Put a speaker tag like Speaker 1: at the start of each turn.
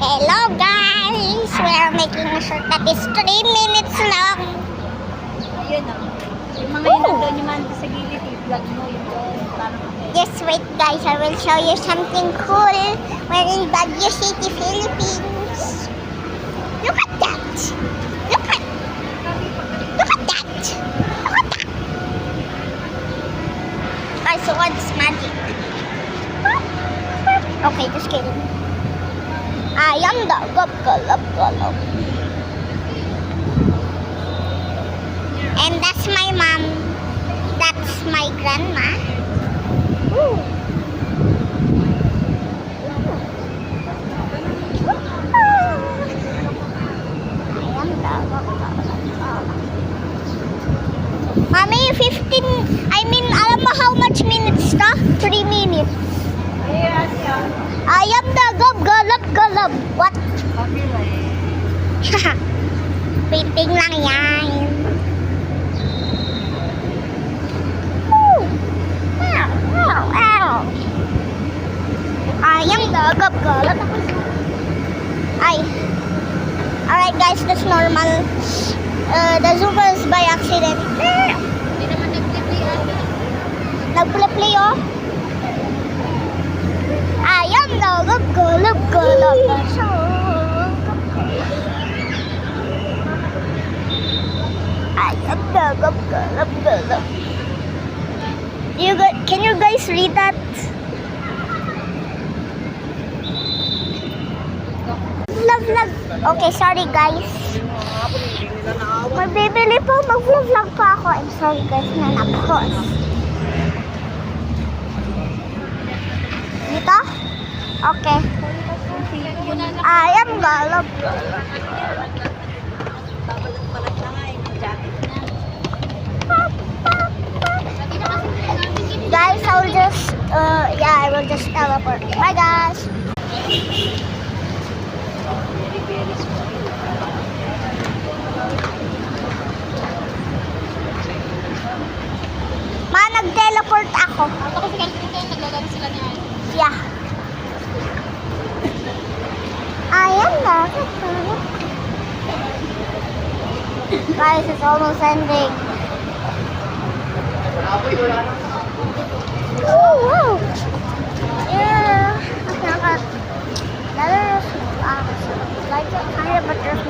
Speaker 1: Hello guys! We are making a shortcut. It's 3 minutes lang.
Speaker 2: Ayun o. Yung mga yun nandun yung man sa gilid, i-vlog mo yung doon.
Speaker 1: Yes, wait guys. I will show you something cool. We're in Baguio City, Philippines. Look at that! Look at that! Look at that! I saw it's magic. Okay, just kidding. I am the gulub. And that's my mom. That's my grandma. Ooh. I am the gulub. Mommy, 15, alam mo how much minutes to? 3 minutes.
Speaker 2: Yes,
Speaker 1: I am the gulub. What?
Speaker 2: copyright.
Speaker 1: Waiting lang yan. Woo! Wow. I am the gulub. Alright guys, that's normal. The Zumba is by accident.
Speaker 2: Hindi naman nag-play
Speaker 1: Nag-play oh. I am the gulub. I am the gulub. Can you guys read that? Vlog. Okay, sorry guys. Magbibili po, mag-vlog pa ako. I'm sorry guys na na-pause. Dito? Okay. I am gulub. Guys, I will just teleport. Bye guys. Ma, nag-teleport ako.
Speaker 2: Ako kasi kalito, naglagano sila niya.
Speaker 1: Yeah. I am the gulub. Guys, it's almost ending. Wow. Yeah. Like it, kind of, but there's